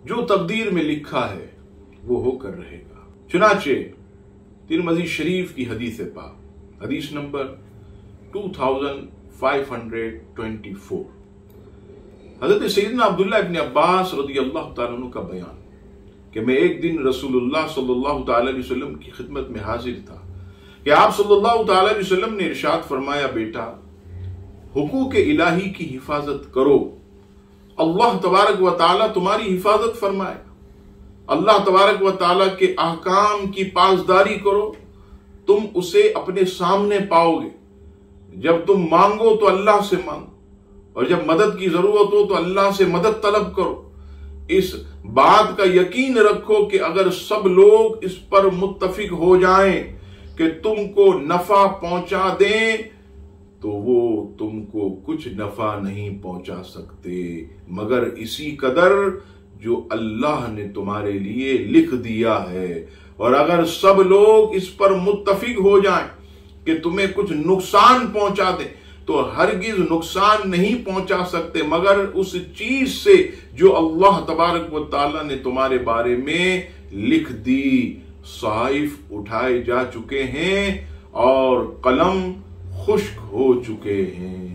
जो तकदीर में लिखा है वो होकर रहेगा। चुनाचे तिरमिज़ी शरीफ की हदीस पाक, हदीस नंबर 2524, हजरत सैयदना अब्दुल्लाह इब्न अब्बास रज़ियल्लाहु तआला अन्हु का बयान कि मैं एक दिन रसूलुल्लाह सल्लल्लाहु तआला अलैहि वसल्लम की खिदमत में हाजिर था कि आप सल्लल्लाहु तआला अलैहि वसल्लम ने इरशाद फरमाया, बेटा हुकूक इलाही की हिफाजत करो, अल्लाह तबारक व तआला तुम्हारी हिफाजत फरमाए। अल्लाह तबारक व तआला के अहकाम की पासदारी करो, तुम उसे अपने सामने पाओगे। जब तुम मांगो तो अल्लाह से मांगो, और जब मदद की जरूरत हो तो अल्लाह से मदद तलब करो। इस बात का यकीन रखो कि अगर सब लोग इस पर मुत्तफिक हो जाएं कि तुमको नफा पहुंचा दें तो वो तुमको कुछ नफा नहीं पहुंचा सकते मगर इसी कदर जो अल्लाह ने तुम्हारे लिए लिख दिया है। और अगर सब लोग इस पर मुत्तफिक हो जाएं कि तुम्हें कुछ नुकसान पहुंचा दें तो हरगिज नुकसान नहीं पहुंचा सकते मगर उस चीज से जो अल्लाह तबारक व तआला ने तुम्हारे बारे में लिख दी। सहाइफ उठाए जा चुके हैं और कलम खुश्क हो चुके हैं।